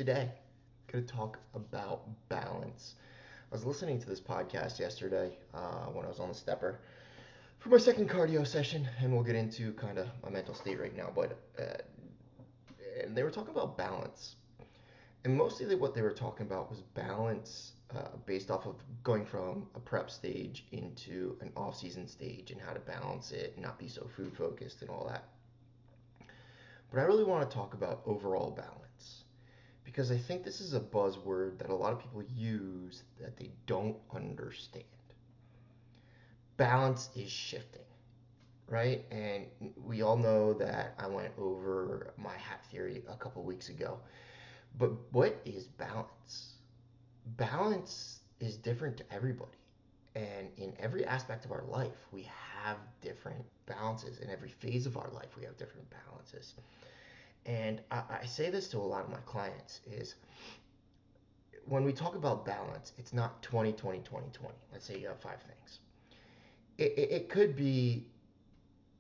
Today, I'm going to talk about balance. I was listening to this podcast yesterday when I was on the stepper for my second cardio session, and we'll get into kind of my mental state right now. But and they were talking about balance, and mostly what they were talking about was balance based off of going from a prep stage into an off-season stage and how to balance it and not be so food focused and all that. But I really want to talk about overall balance because I think this is a buzzword that a lot of people use that they don't understand. Balance is shifting, right? And we all know that I went over my hat theory a couple weeks ago. But what is balance? Balance is different to everybody. And in every aspect of our life, we have different balances. In every phase of our life, we have different balances. And I say this to a lot of my clients is when we talk about balance, it's not 20, 20, 20, 20. Let's say you have five things. It could be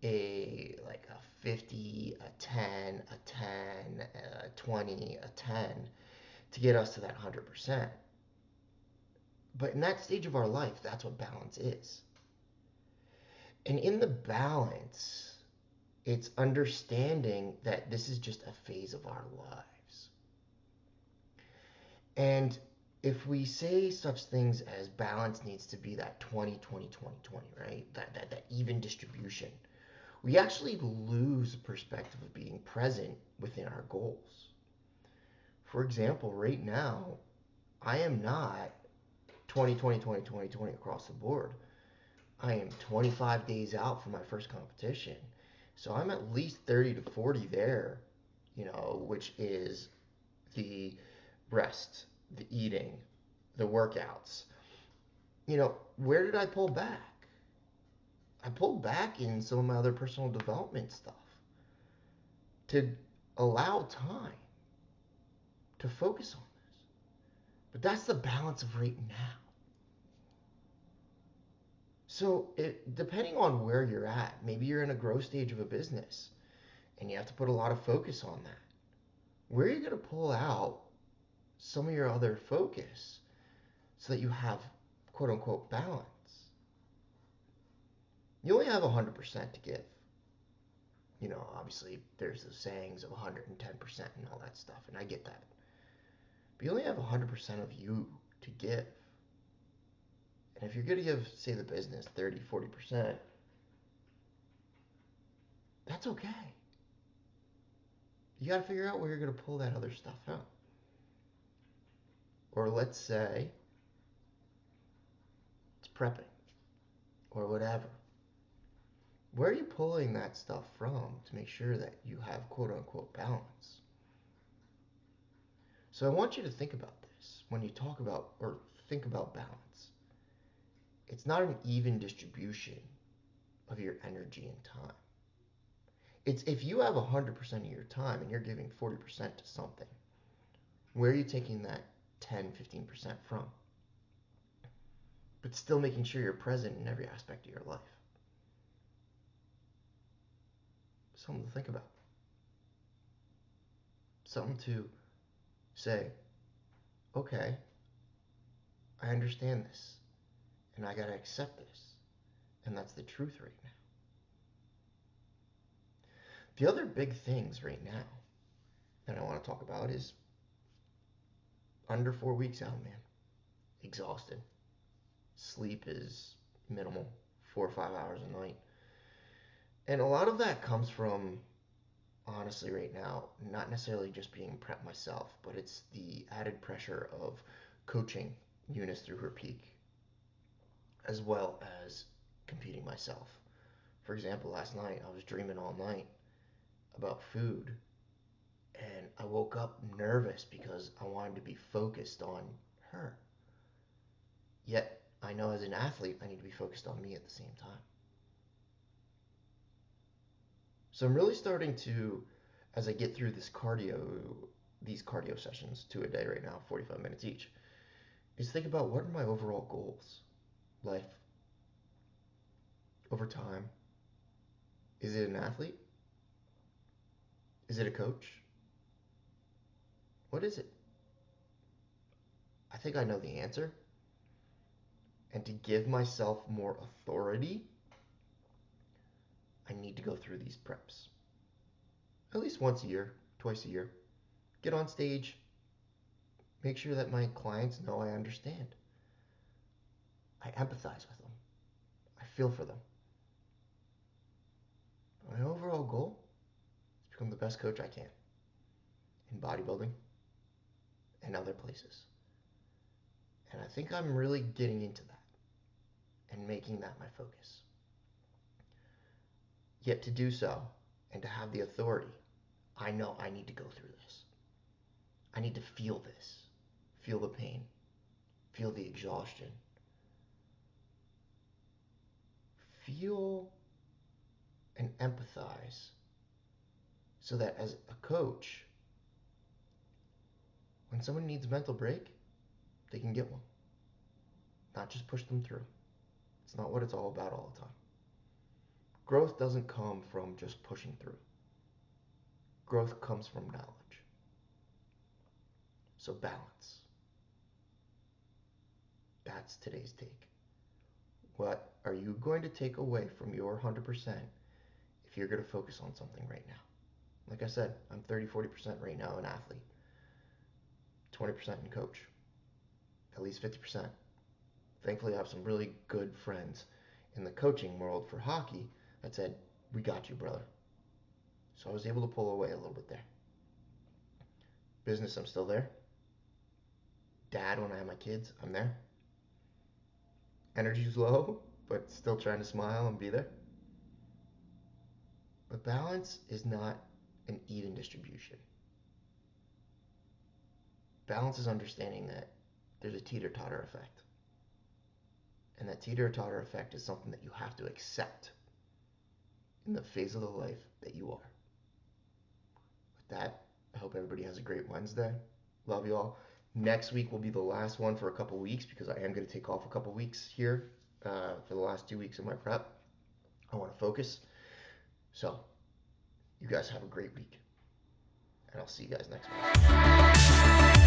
a like a 50, a 10, a 10, a 20, a 10 to get us to that 100%. But in that stage of our life, that's what balance is. And in the balance, it's understanding that this is just a phase of our lives. And if we say such things as balance needs to be that 20, 20, 20, 20, right? That even distribution, we actually lose the perspective of being present within our goals. For example, right now, I am not 20, 20, 20, 20, 20 across the board. I am 25 days out from my first competition. So I'm at least 30 to 40 there, which is the rest, the eating, the workouts. Where did I pull back? I pulled back in some of my other personal development stuff to allow time to focus on this. But that's the balance of right now. So, depending on where you're at, maybe you're in a growth stage of a business and you have to put a lot of focus on that. Where are you going to pull out some of your other focus so that you have quote unquote balance? You only have 100% to give. Obviously, there's the sayings of 110% and all that stuff, and I get that. But you only have 100% of you to give. And if you're going to give, say, the business 30, 40%, that's okay. You got to figure out where you're going to pull that other stuff out. Or let's say it's prepping or whatever. Where are you pulling that stuff from to make sure that you have quote unquote balance? So I want you to think about this when you talk about or think about balance. It's not an even distribution of your energy and time. It's if you have 100% of your time and you're giving 40% to something, where are you taking that 10, 15% from? But still making sure you're present in every aspect of your life. Something to think about. Something to say, okay, I understand this, and I gotta accept this, and that's the truth right now. The other big things right now that I want to talk about is under 4 weeks out, man. Exhausted. Sleep is minimal, 4 or 5 hours a night. And a lot of that comes from, honestly, right now, not necessarily just being prep myself, but it's the added pressure of coaching Eunice through her peak, as well as competing myself. For example, last night I was dreaming all night about food, and I woke up nervous because I wanted to be focused on her. Yet I know as an athlete I need to be focused on me at the same time. So I'm really starting to, as I get through these cardio sessions, 2 a day right now, 45 minutes each, is think about what are my overall goals, life, over time. Is it an athlete? Is it a coach? What is it? I think I know the answer. And to give myself more authority, I need to go through these preps. At least once a year, twice a year. Get on stage, make sure that my clients know I understand. I empathize with them. I feel for them. My overall goal is to become the best coach I can in bodybuilding and other places. And I think I'm really getting into that and making that my focus. Yet to do so and to have the authority, I know I need to go through this. I need to feel this, feel the pain, feel the exhaustion, feel and empathize so that as a coach, when someone needs a mental break, they can get one. Not just push them through. It's not what it's all about all the time. Growth doesn't come from just pushing through. Growth comes from knowledge. So balance. That's today's take. What are you going to take away from your 100% if you're going to focus on something right now? Like I said, I'm 30-40% right now an athlete, 20% in coach, at least 50%. Thankfully, I have some really good friends in the coaching world for hockey that said, we got you, brother. So I was able to pull away a little bit there. Business, I'm still there. Dad, when I have my kids, I'm there. Energy's low, but still trying to smile and be there. But balance is not an even distribution. Balance is understanding that there's a teeter-totter effect. And that teeter-totter effect is something that you have to accept in the phase of the life that you are. With that, I hope everybody has a great Wednesday. Love you all. Next week will be the last one for a couple weeks because I am going to take off a couple weeks here for the last 2 weeks of my prep. I want to focus. So, you guys have a great week. And I'll see you guys next week.